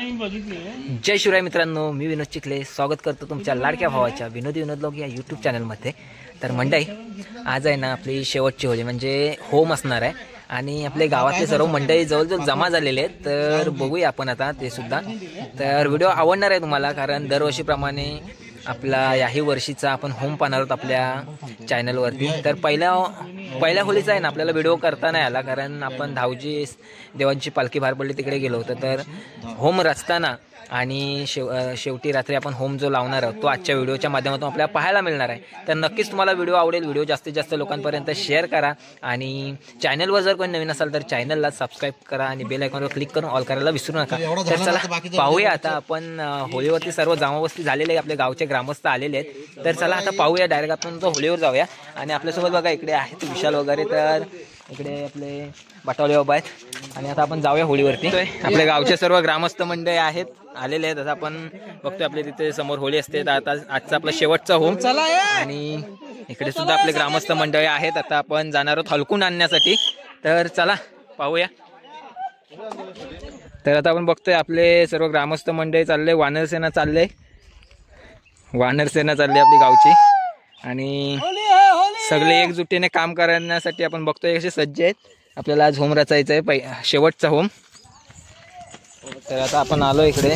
जय शिवराय मित्रांनो, मी विनोद चिखले स्वागत करतो तुमच्या लाडक्या भावाच्या विनोदी विनोद ब्लॉग या यूट्यूब चॅनलमध्ये। तर मंडळी, आज आहे ना आपली शेवटची होळी म्हणजे होम असणार आहे आणि आपले गावातले सर्व मंडळी जवळजवळ जमा झालेले आहेत। तर बघूया आपण आता ते सुद्धा। तर व्हिडिओ आवडणार आहे तुम्हाला, कारण दरवर्षीप्रमाणे आपला याही वर्षीचा आपण होम पाहणार आहोत आपल्या चॅनलवरती। तर पहिल्या होळीचा आहे ना आपल्याला व्हिडिओ करता नाही आला, कारण आपण धावजी देवांची पालखी बाहेर पडली तिकडे गेलो होतो। तर होम रचताना आणि शेवटी रात्री आपण होम जो लावणार आहोत तो आजच्या व्हिडिओच्या माध्यमातून आपल्याला पाहायला मिळणार आहे। तर नक्कीच तुम्हाला व्हिडिओ आवडेल। व्हिडिओ जास्तीत जास्त लोकांपर्यंत शेअर करा आणि चॅनलवर जर कोणी नवीन असाल तर चॅनलला सबस्क्राईब करा आणि बेल आयकॉनवर क्लिक करून ऑल करायला विसरू नका। तर चला पाहूया आता आपण होळीवरती सर्व जमावस्ती झालेले आहे, आपले गावचे ग्रामस्थ आलेले आहेत। तर चला आता पाहूया, डायरेक्ट आपण तो होळीवर जाऊया। आणि आपल्यासोबत बघा इकडे आहेत विशाल वगैरे, तर इकडे आपले बाटावले बाबा आहेत आणि आता आपण जाऊया होळीवरती। आपल्या गावचे सर्व ग्रामस्थ मंडळी आहेत आलेले आहेत। आता आपण बघतोय आपल्या तिथे समोर होळी असते। आता आजचा आपला शेवटचा होम आणि इकडे सुद्धा आपले ग्रामस्थ मंडळी आहेत। आता आपण जाणार आहोत हलकून आणण्यासाठी। तर चला पाहूया। तर आता आपण बघतोय आपले सर्व ग्रामस्थ मंडळी चालले, वानरसेना चालले आपली गावची आणि सगळे एकजुटीने काम करण्यासाठी आपण बघतोय कसे सज्ज आहेत। आपल्याला आज होम रचायचा आहे, शेवटचा होम। तर आता आपण आलो इकडे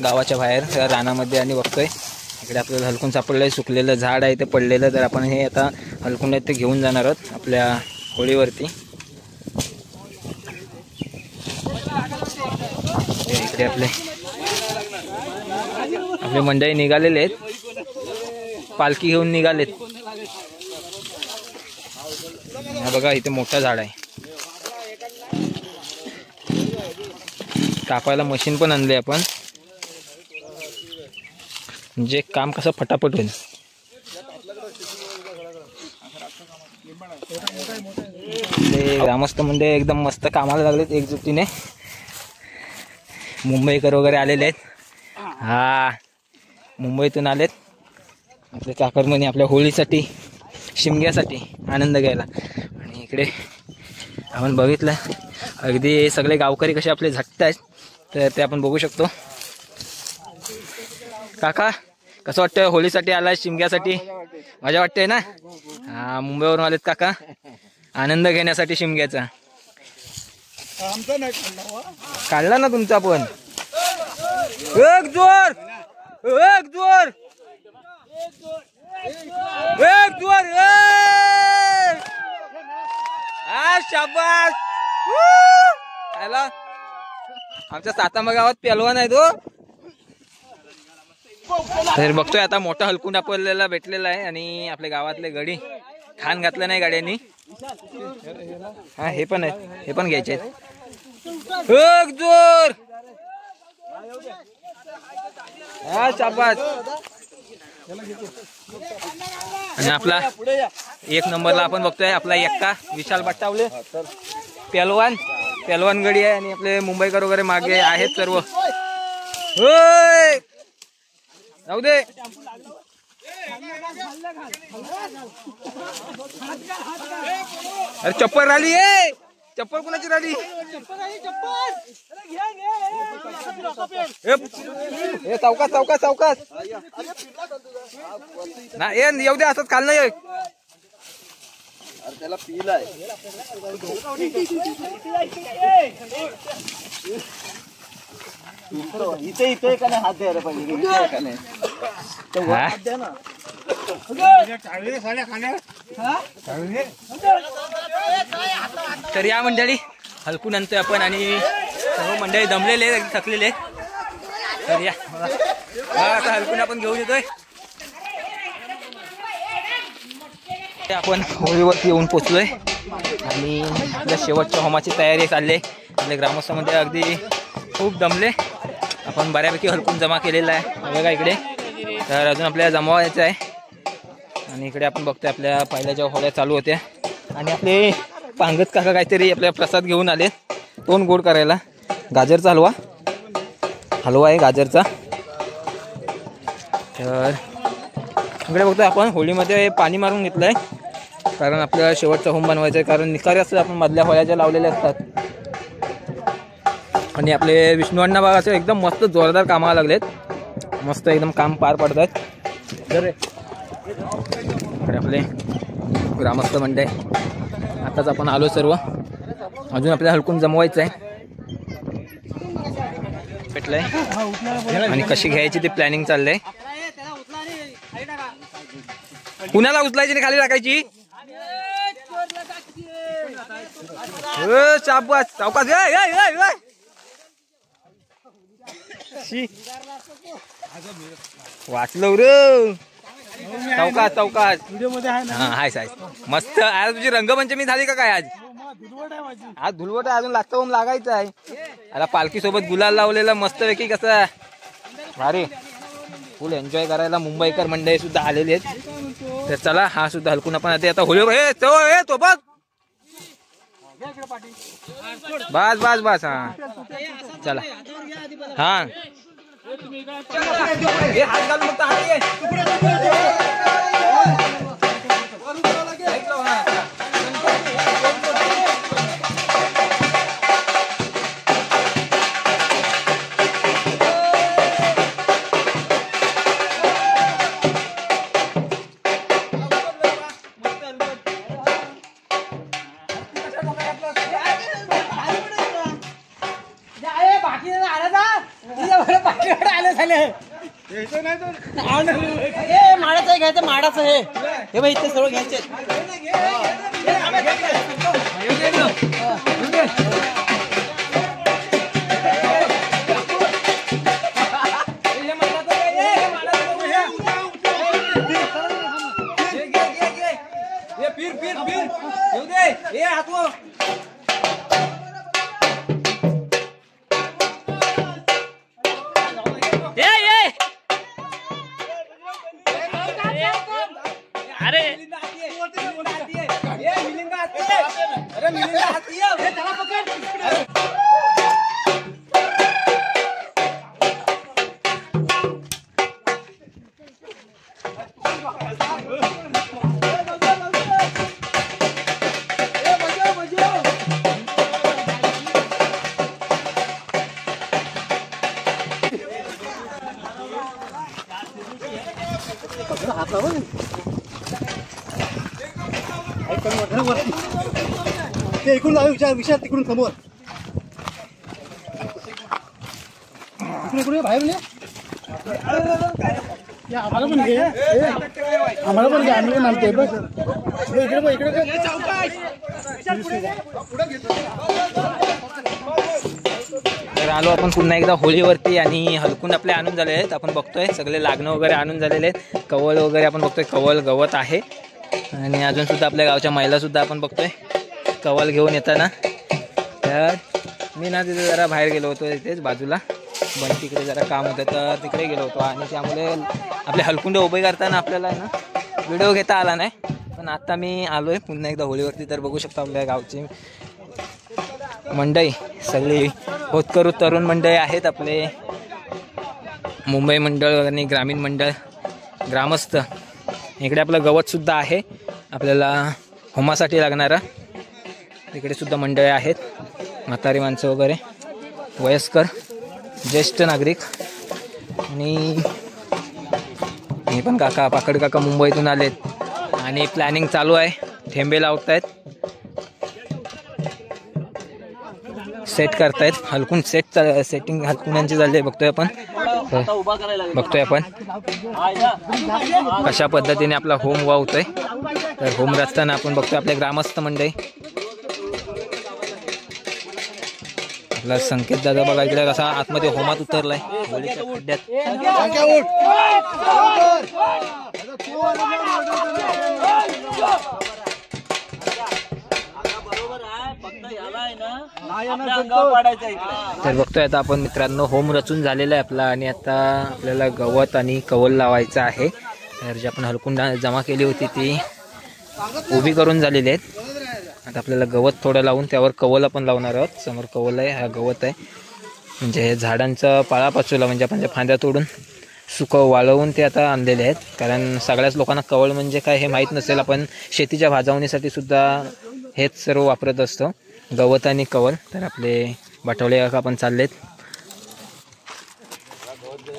गावाच्या बाहेर रानामध्ये आणि बघतोय इकडे आपल्याला हलकून सापडलं आहे, सुकलेलं झाड आहे ते पडलेलं। तर आपण हे आता हलकून आहे ते घेऊन जाणार आहोत आपल्या होळीवरती। इकडे आपले मंडळी निघालेले आहेत, पालखी घेऊन निघालेत। हा बघा इथे मोठा झाड आहे, कापायला मशीन पण आणले आपण, म्हणजे काम कसं फटाफट होईल। ते ग्रामस्थ म्हणजे एकदम मस्त कामाला लागलेत एकजुटीने। मुंबईकर वगैरे आलेले आहेत, हा मुंबईतून आलेत आपले चाकरमनी आपल्या होळीसाठी शिमग्यासाठी आनंद घ्यायला। आणि इकडे आपण बघितलं अगदी सगळे गावकरी कसे आपले झटत आहेत, तर ते आपण बघू शकतो। काका कसं वाटतंय होळीसाठी आलाय, शिमग्यासाठी मजा वाटते ना? हा मुंबईवरून आलेत काका आनंद घेण्यासाठी शिमग्याचा। काढला ना तुमचा पण, एक जोर एक जोर एक जोर, शाबास। हॅलो, आमच्या सातामा गावात पेलवान आहे तो। तर बघतोय आता मोठा हलकून आपल्याला भेटलेला आहे आणि आपल्या गावातले गडी खान घातलं नाही गाड्यांनी। हा हे पण आहे, हे पण घ्यायचे आहेत। एक जोर, हा शाबास। आणि आपला एक नंबरला आपण बघतोय आपला एक्का विशाल बट्टावले, पेलवान गडी आहे आणि आपले मुंबईकर वगैरे मागे आहेत सर्व। जाऊ दे, अरे चप्पल राहिली आहे, चप्पल कोणाची राहिली? सावकाश सावकाश सावकाश ना, येऊ दे असंच खाल नाही। त्याला पिलाय इथे इथे का नाही, हात द्यायला पाहिजे का नाही? तर या मंडळी हलकून आणतोय आपण आणि सर्व मंडळी दमलेले थकलेले। तर या आता हलकून आपण घेऊन येतोय। आपण होळीवरती येऊन पोचलोय आणि आपल्या शेवटच्या होमाची तयारी चालली आहे। आपल्या ग्रामस्थांमध्ये अगदी खूप दमले, आपण बऱ्यापैकी हलकून जमा केलेला आहे बघा इकडे। तर अजून आपल्याला जमावायचं आहे आणि इकडे आपण बघतोय आपल्या पहिल्या ज्या होळ्या चालू होत्या आणि आपले पांगत काका काहीतरी आपल्या प्रसाद घेऊन आले तोंड गोड करायला। गाजरचा हलवा आहे गाजरचा। तर इकडे बघतोय आपण होळीमध्ये पाणी मारून घेतलंय, कारण आपल्याला शेवटचा होम बनवायचा आहे। कारण निखारे असतात आपण मधल्या होळ्या ज्या लावलेल्या असतात आणि आपले विष्णू अण्णा बाबाचे एकदम मस्त जोरदार कामाला लागलेत, मस्त एकदम काम पार पडतात. इकडे आपले ग्रामस्थ मंडळ आताच आपण आलो सर्व, अजून आपल्याला हलकून जमवायचं आहे भेटलंय आणि कशी घ्यायची ते प्लॅनिंग चाललंय. कुणाला उचलायची नाही खाली टाकायची. शाबास सावकाश. वाचलो रे. चौकात चौकात हा हाय साय मस्त. आज तुझी रंगपंचमी झाली का काय? आज आज धुलवट आहे, अजून लागतं लागायचं आहे. आता पालखी सोबत गुलाल लावलेला मस्त पैकी कसं भारी फुल एन्जॉय करायला मुंबईकर मंडळी सुद्धा आलेली आहेत. तर चला हा सुद्धा हलकून आपण आता होळी तो बघ. बस बस बस हा चला हा माडाचं घ्यायचं, माडाचं हे बाई इथे सर्व घ्यायचे. ते इकडून जाऊ विचार तिकडून समोर इकडे बाहेर आम्हाला पण घे, आम्हाला पण घे. आम्ही मानते बस इकडे इकडे. तर आलो आपण पुन्हा एकदा होळीवरती आणि हलकून आपले आणून झाले आहेत. आपण बघतोय सगळे लागणं वगैरे आणून झालेले आहेत. कवल वगैरे आपण बघतोय, कवल गवत आहे. आणि अजून सुद्धा आपल्या गावच्या महिला सुद्धा आपण बघतोय कवल घेऊन येताना. तर मी ना तिथे जरा बाहेर गेलो होतो, इथेच बाजूला बंटीकडे जरा काम होतं तर तिकडे गेलो होतो. आणि त्यामुळे आपले हलकुंडे उभे करताना आपल्याला ना व्हिडिओ घेता आला नाही. पण आता मी आलो आहे पुन्हा एकदा होळीवरती. तर बघू शकता आपल्या गावची मंडई सगळी होतकरू तरुण मंडळी आहेत. आपले मुंबई मंडळ आणि ग्रामीण मंडळ ग्रामस्थ. इकडे आपलं गवतसुद्धा आहे आपल्याला होमासाठी लागणारा. तिकडे सुद्धा मंडळी आहेत, म्हातारी माणसं वगैरे, वयस्कर, ज्येष्ठ नागरिक. आणि हे पण काका पाकड काका मुंबईतून आलेत आणि प्लॅनिंग चालू आहे. ठेंबे लावत आहेत, सेट करतायत. हलकून सेटिंग हलकुनांची झाली आहे. बघतोय आपण कशा पद्धतीने आपला होम वावतोय. तर होम रचताना आपण बघतोय आपले ग्रामस्थ मंडळी. आपला संकेत दादा बघा इकडे कसा आतमध्ये होमात उतरलाय होळीच्या खड्ड्यात. तर बघतोय आता आपण मित्रांनो होम रचून झालेला आहे आपला. आणि आता आपल्याला गवत आणि कवल लावायचं आहे. तर जी आपण हलकून जमा केली होती ती उभी करून झालेली आहेत. आता आपल्याला गवत थोडं लावून त्यावर कवल आपण लावणार आहोत. समोर कवल आहे, हा गवत आहे. म्हणजे झाडांचा पाळापाचोला म्हणजे आपण फांद्या तोडून वाळवून ते आता आणलेले आहेत. कारण सगळ्याच लोकांना कवल म्हणजे काय हे माहीत नसेल. आपण शेतीच्या भाजवणीसाठी सुद्धा हेच सर्व वापरत असतो, गवत आणि कवल. तर आपले बटवले काका पण चाललेत.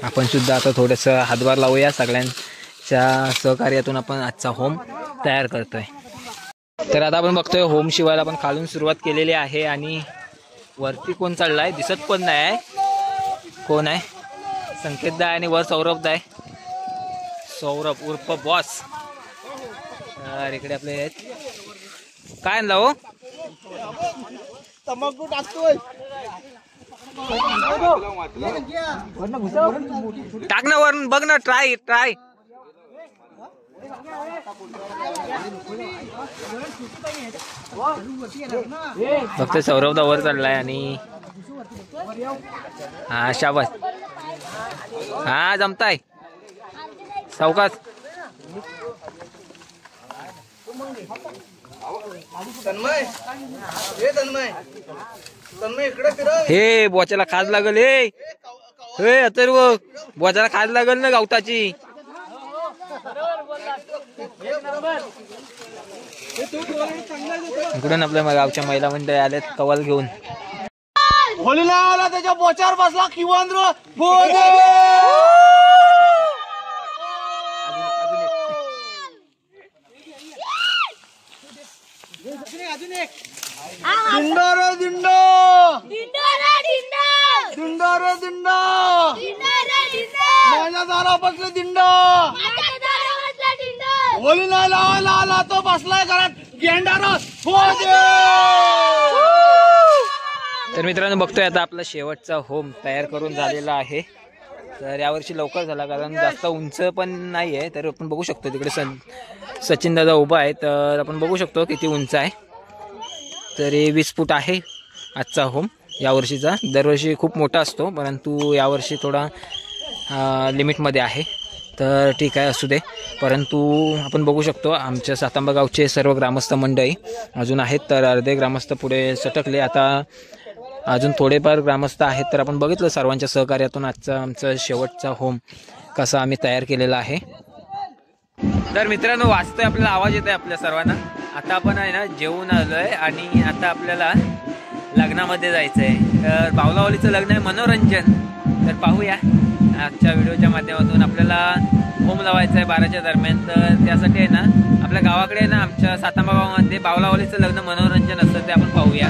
आपण सुद्धा आता थोडंसं हातभार लावूया. सगळ्यांच्या सहकार्यातून आपण आजचा होम तयार करतोय. तर आता आपण बघतोय होम शिवायला आपण खालून सुरुवात केलेली आहे आणि वरती कोण चढलाय दिसत पण नाही आहे. कोण आहे? संकेतदा आहे आणि वर सौरभदा आहे. सौरभ उर्फ बॉस. तर इकडे आपले आहेत. काय आणला हो? तंबाखू टाकतोय. टाक ना वरून बघ ना. ट्राय फक्त सौरभदा वर चढलाय आणि हा शाबास. हा जमताय सावकाश. हे बोच्याला खाज लागल. हे अथर्व बोच्याला खाज लागल ना गवताची. इकडून आपल्या गावच्या महिला मंडळी आल्यात कवाल घेऊन. होलीला आला त्याच्या बोचावर बसला किवांद्र. दिंडो रे दिंडो. दिंडो रे दिंडो. माझ्या दारा बसले दिंडो. होली नाही लावायला आला तो बसलाय घरात गेंडार. तर मित्रांनो बघतोय आता आपला शेवटचा होम तयार करून झालेला आहे. तर यावर्षी लवकर झाला कारण जास्त उंच पण नाही आहे. तर आपण बघू शकतो तिकडे सचिन दादा उभा आहे. तर आपण बघू शकतो किती उंच आहे. तर 20 फूट आहे आजचा होम यावर्षीचा. दरवर्षी खूप मोठा असतो परंतु यावर्षी थोडा लिमिटमध्ये आहे. तर ठीक आहे असू दे. परंतु आपण बघू शकतो आमच्या सातांबा गावचे सर्व ग्रामस्थ मंडळी अजून आहेत. तर अर्धे ग्रामस्थ पुढे सटकले. आता अजून थोडेफार ग्रामस्थ आहेत. तर आपण बघितलं सर्वांच्या सहकार्यातून आजचा आमचा शेवटचा होम कसा आम्ही तयार केलेला आहे. तर मित्रांनो वाचतोय आपल्याला आवाज येतोय आपल्या सर्वांना. आता आपण आहे ना जेवून आलोय आणि आता आपल्याला लग्नामध्ये जायचं आहे. तर बावलावलीचं लग्न आहे मनोरंजन. तर पाहूया आजच्या व्हिडिओच्या माध्यमातून. आपल्याला होम लावायचं आहे 12च्या दरम्यान. तर त्यासाठी आहे ना आपल्या गावाकडे आहे ना आमच्या सातांबा गावामध्ये बावलावलीचं लग्न मनोरंजन असतं. ते आपण पाहूया.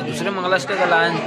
दुसरे मंगलाष्टक लहान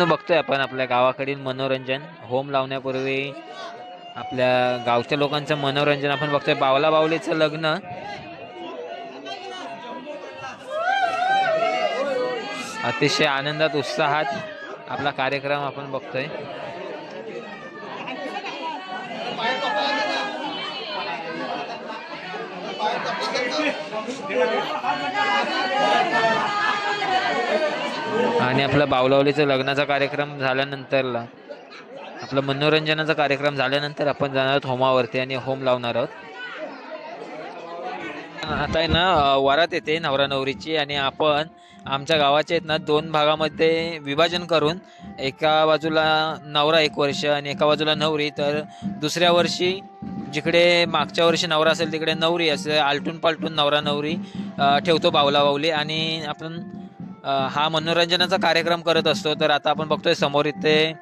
बघतोय आपण आपल्या गावाकडील मनोरंजन होम लावण्यापूर्वी आपल्या गावच्या लोकांचं मनोरंजन आपण बघतोय. बावला बावलीचं लग्न अतिशय आनंदात उत्साहात आपला कार्यक्रम आपण बघतोय. आणि आपला बावलावलीचं लग्नाचा कार्यक्रम झाल्यानंतरला आपला मनोरंजनाचा कार्यक्रम झाल्यानंतर आपण जाणार आहोत होमावरती आणि होम लावणार आहोत. आता आहे ना वरात येते नवरा नवरीची आणि आपण आमच्या गावाचे आहेत ना 2 भागामध्ये विभाजन करून एका बाजूला नवरा 1 वर्ष आणि एका बाजूला नवरी, तर दुसऱ्या वर्षी जिकडे मागच्या वर्षी नवरा असेल तिकडे नवरी असे आलटून पालटून नवरा नवरी ठेवतो बावला बावली आणि आपण हा मनोरंजनाचा कार्यक्रम करत असतो. तर आता आपण बघतोय समोर इथे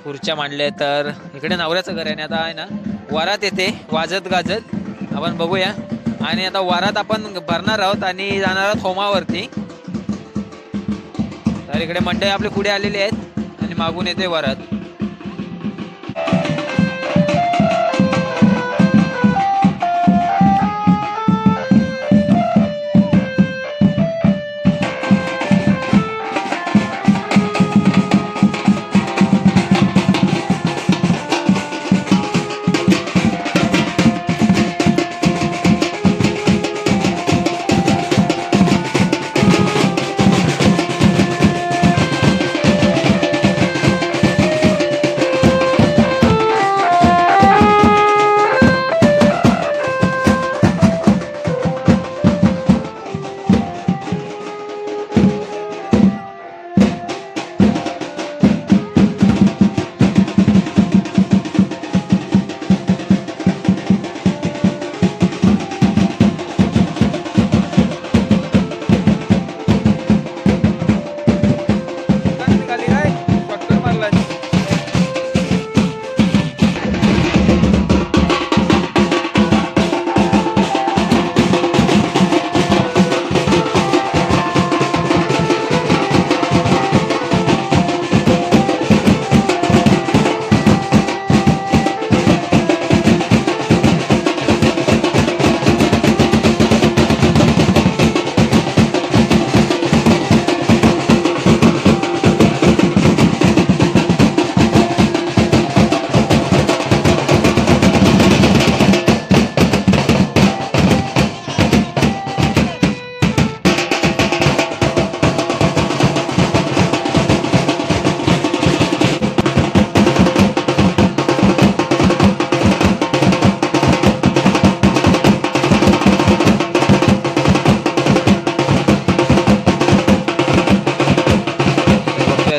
खुर्च्या मांडल्या, तर इकडे नवऱ्याचं घर आहे आणि आता आहे ना वरात येते वाजत गाजत. आपण बघूया आणि आता वरात आपण भरणार आहोत आणि जाणार आहोत होमावरती. तर इकडे मंडळी आपली पुढे आलेली आहेत आणि मागून येते वरात.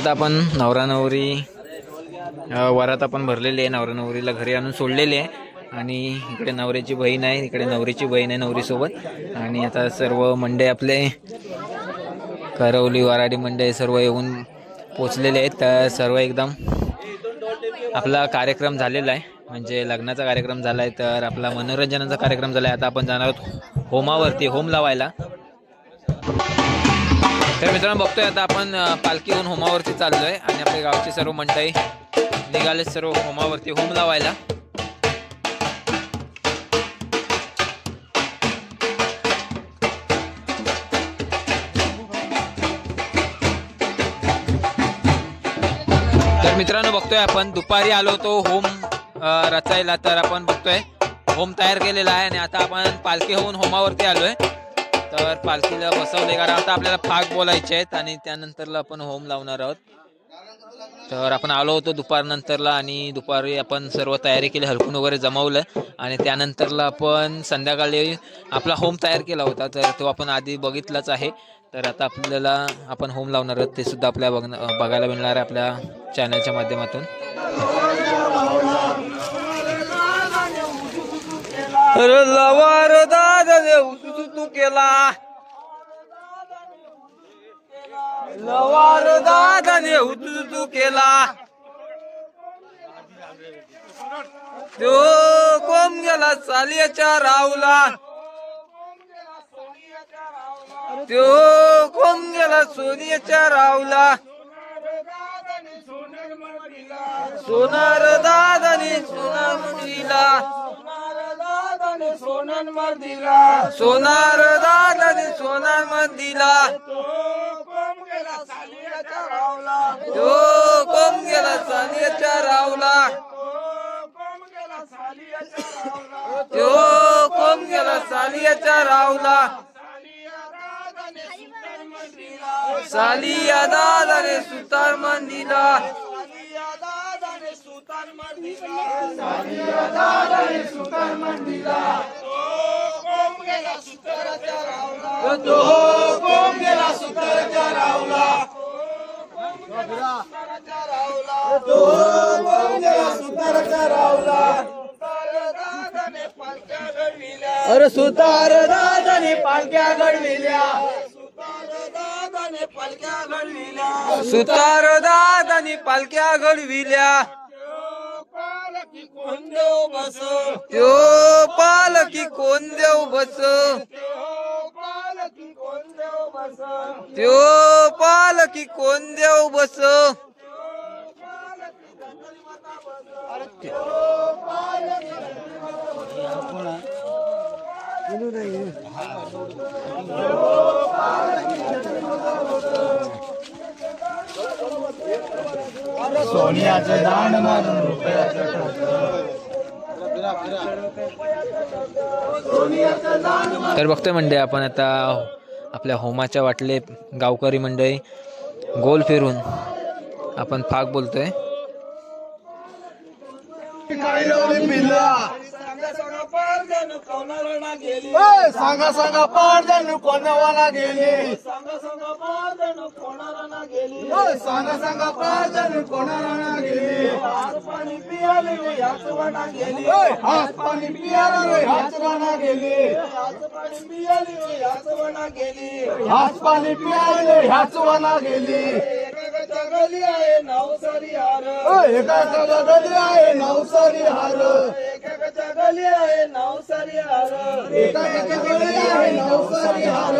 आता आपण नवरा नवरी वरात आपण भरलेली आहे, नवरा नवरीला घरी आणून सोडलेली आहे आणि इकडे नवऱ्याची बहीण आहे, इकडे नवरीची बहीण आहे नवरीसोबत. आणि आता सर्व मंडळी आपले करवली वराडी मंडळी सर्व येऊन पोचलेले आहेत. तर सर्व एकदम आपला कार्यक्रम झालेला आहे, म्हणजे लग्नाचा कार्यक्रम झाला आहे, तर आपला मनोरंजनाचा कार्यक्रम झाला आहे. आता आपण जाणार आहोत होमावरती, होम लावायला. तर मित्रांनो बघतोय आता आपण पालखी घेऊन होमावरती चाललोय आणि आपल्या गावची सर्व मंडळी निघाले सर्व होमावरती होम लावायला. तर मित्रांनो बघतोय आपण दुपारी आलो होतो होम रचायला, तर आपण बघतोय होम तयार केलेला आहे आणि आता आपण पालखी होऊन होमावरती आलोय. तर पालखीला बसवले, कारण आता आपल्याला फाग बोलायचे आहेत आणि त्यानंतरला आपण होम लावणार आहोत. तर आपण आलो होतो दुपारनंतरला आणि दुपारी आपण सर्व तयारी केली, हलकून वगैरे जमवलं आणि त्यानंतरला आपण संध्याकाळी आपला होम तयार केला होता, तर तो आपण आधी बघितलाच आहे. तर आता आपल्याला आपण होम लावणार आहोत, ते सुद्धा आपल्या बघायला मिळणार आहे आपल्या चॅनलच्या माध्यमातून. लवार दादाने उतू केला, लवार दादाने उतू केला, तो कोम गेला चालियाच्या रावला, तो कोम गेला सोनियाच्या रावला, सोनार दादाने सोनार मंदिला, सोनार मंदिला, सोनार दादाने सोनार मंदिला, तो कोम गेला चालियाच्या रावला, तो कोम गेला चालियाच्या रावला, सालिया दादाने सुतार मंदिला, सालिया दादाने सुतार मंदिला, सालिया दादाने सुतार मंदिला, तो कोम गेला सुताराच्या रावला, तो कोम गेला सुताराच्या रावला, तो कोम गेला सुताराच्या रावला. अरे सुतार दादाने पालख्या घडविल्या, सुतार दादाने पालख्या घडविल्या, पालखी कोण देव बस, त्यो पालखी कोण देव बस, पालखी कोण देव बस, त्यो पालखी कोण देव बस. सोन्याचं दांड मारून रुपयाचं तर बघतोय मंडळी आपण आता आपल्या होमाच्या वाटले गावकरी मंडळी गोल फिरून आपण फाग बोलतोय. सांगा सांगा पारजण कोणाला गेली, सांगा सांगा पारजण कोणाला गेली, सांगा सांगा पारजण कोणाला गेली, हात पाणी पियाले ह्याच वना गेली, हात पाणी पियाले ह्याच वना गेली, हात पाणी पियाले ह्याच वना गेली, हात पाणी पियाले ह्याच वना गेली. एका गली आहे नवसारी हार, एका गली आहे नवसारी हार, एका गली आहे नवसारी हार, एका गली आहे नवसारी हार.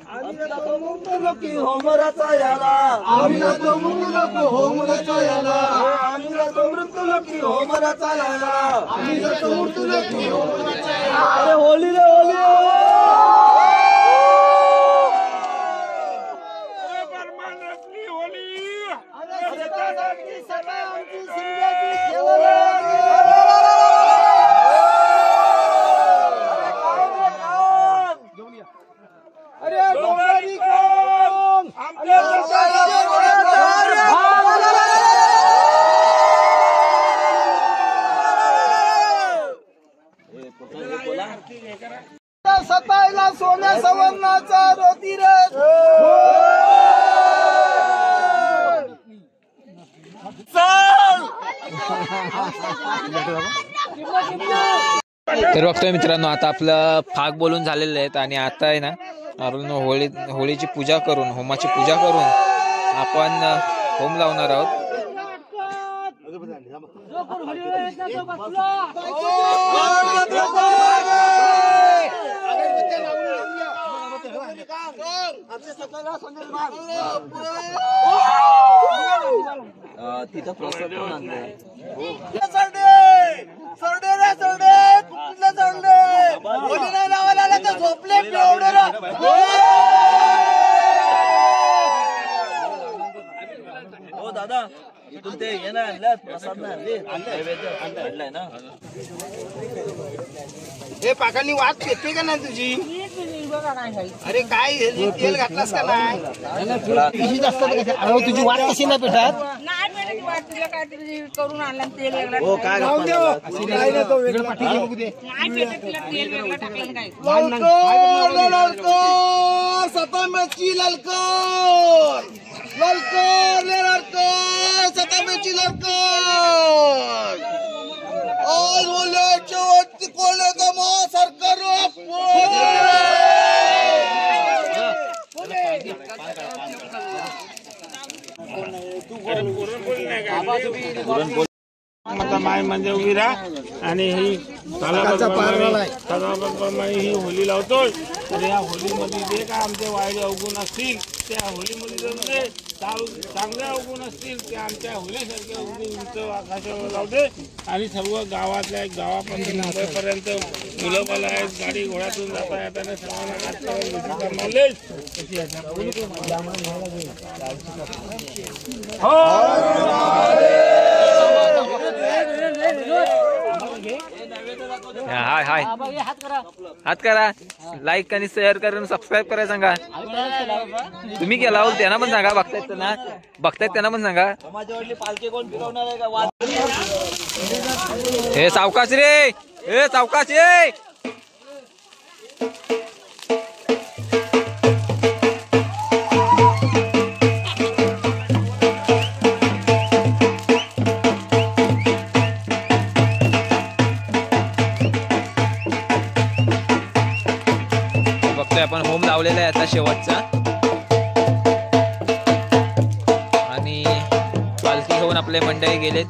आम्ही जातो मुंबईला की होमराचा याला, आम्ही जातो मुंबईला होमराचा याला, आम्ही जातो मृत्यूला की होमराचा याला, आम्ही जातो मृत्यूला की होमराचा याला. अरे होली रे होली, सतायला सोन्या सवर्णाचा रोती रे, तर बघतोय मित्रांनो, आता आपलं फाग बोलून झालेलं आहेत आणि आता आहे ना आपण होळीची पूजा करून, होमाची पूजा करून आपण होम लावणार आहोत. तिथं प्रसाद पण आणलाय. हो दादा, इथून ते हे नाही आणलं, प्रसाद नाही आणलाय ना. हे पाकांनी वाद पेटते का नाही तुझी? अरे काय हे तेल घातलास का नाही? तुझी वाट कशी नाही पेटत? करून आणला तेल वेगळं हो काय सताम्याची ललकर ललकर ललकर सताम्याची ललकर आज बोलायच्या वरती कोणाचा महा सरकार माय म्हणजे उभी राहा आणि ही तलावाप्रमाणे ही होली लावतोय. तर या होलीमध्ये जे काय आमचे वाईट अवगुण असतील त्या होलीमध्ये जर ते चांगले अवगुण असतील ते आमच्या होलीसारख्या उंच आकाशावर लावते आणि सर्व गावातल्या गावापासून मुंबईपर्यंत मुलं बाला आहेत, गाडी घोड्यातून जाता येताना सर्वांना हाय हाय हात करा, लाईक आणि शेअर करून सबस्क्राईब करायला सांगा. तुम्ही केला हो, त्यांना पण सांगा. बघतायत त्यांना पण सांगा. माझ्यावरली पालखी कोण फिरवणार आहे का? हे सावकाश रे, हे सावकाश रे. आपण होम लावलेला आहे आता शेवटचा आणि पालखी घेऊन आपले मंडळी गेलेत.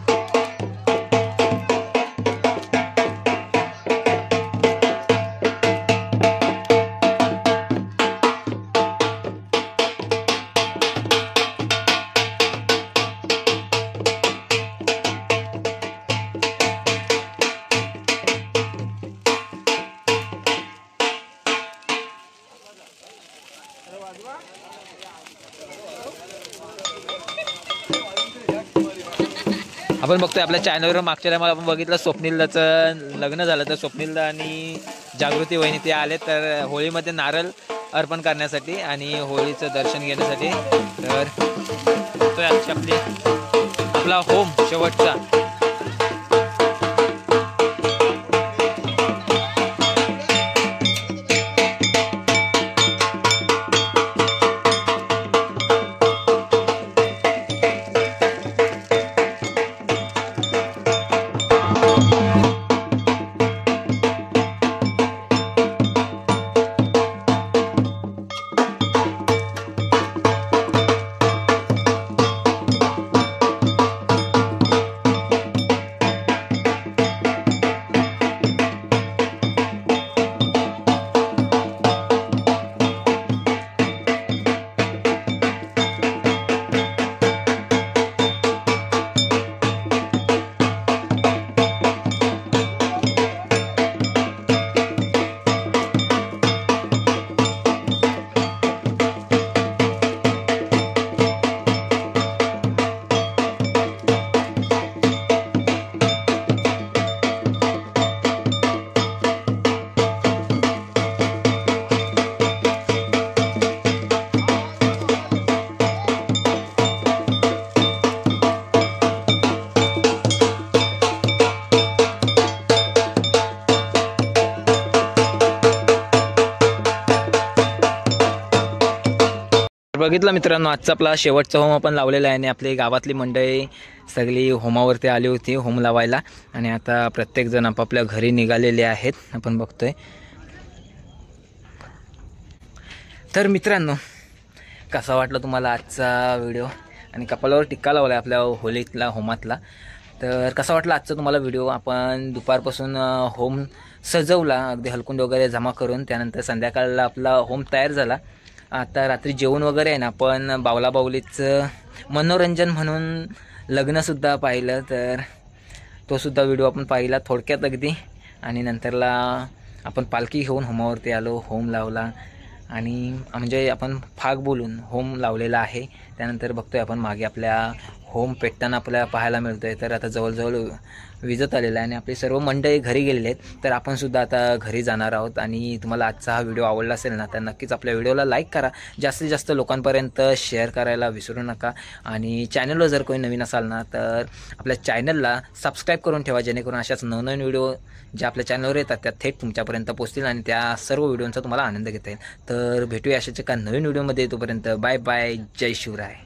आपण बघतोय आपल्या चॅनलवर मागच्या टायमाला आपण बघितलं स्वप्नीलदाचं लग्न झालं, तर स्वप्नीलदा आणि जागृती वहिनी ते आले तर होळीमध्ये नारळ अर्पण करण्यासाठी आणि होळीचं दर्शन घेण्यासाठी. तर बघतोय आपला होम शेवटचा. बघितलं मित्रांनो, आजचा आपला शेवटचा होम आपण लावलेला आहे आणि आपली गावातली मंडळी सगळी होमावरती आली होती होम लावायला आणि आता प्रत्येकजण आपापल्या घरी निघालेले आहेत आपण बघतोय. तर मित्रांनो, कसा वाटला तुम्हाला आजचा व्हिडिओ आणि कपालावर टिक्का लावला आहे आपल्या होलीतला होमातला. तर कसा वाटला आजचा तुम्हाला व्हिडिओ. आपण दुपारपासून होम सजवला, अगदी हलकुंड वगैरे जमा करून. त्यानंतर संध्याकाळला आपला होम तयार झाला. आता रात्री जेवण वगैरे आहे ना, आपण बावला बावलीचं मनोरंजन म्हणून लग्नसुद्धा पाहिलं. तर तोसुद्धा व्हिडिओ आपण पाहिला थोडक्यात अगदी. आणि नंतरला आपण पालखी घेऊन होमावरती आलो, होम लावला आणि म्हणजे आपण फाग बोलून होम लावलेला आहे. त्यानंतर बघतोय आपण मागे आपल्या होम पेटताना आपल्याला पाहायला मिळतोय. तर आता जवळजवळ विजत आलेला आहे आणि आपले सर्व मंडळी घरी गेलेले आहेत. तर आपणसुद्धा आता घरी जाणार आहोत. आणि तुम्हाला आजचा हा व्हिडिओ आवडला असेल ना, तर नक्कीच आपल्या व्हिडिओला लाईक करा, जास्तीत जास्त लोकांपर्यंत शेअर करायला विसरू नका. आणि चॅनलवर जर कोणी नवीन असाल ना, तर आपल्या चॅनलला सबस्क्राईब करून ठेवा, जेणेकरून अशाच नवनवीन व्हिडिओ जे आपल्या चॅनलवर येतात त्या थेट तुमच्यापर्यंत पोहोचतील आणि त्या सर्व व्हिडिओंचा तुम्हाला आनंद घेता येईल. तर भेटूया अशाच एका नवीन व्हिडिओमध्ये. तोपर्यंत बाय बाय, जय शिवराय.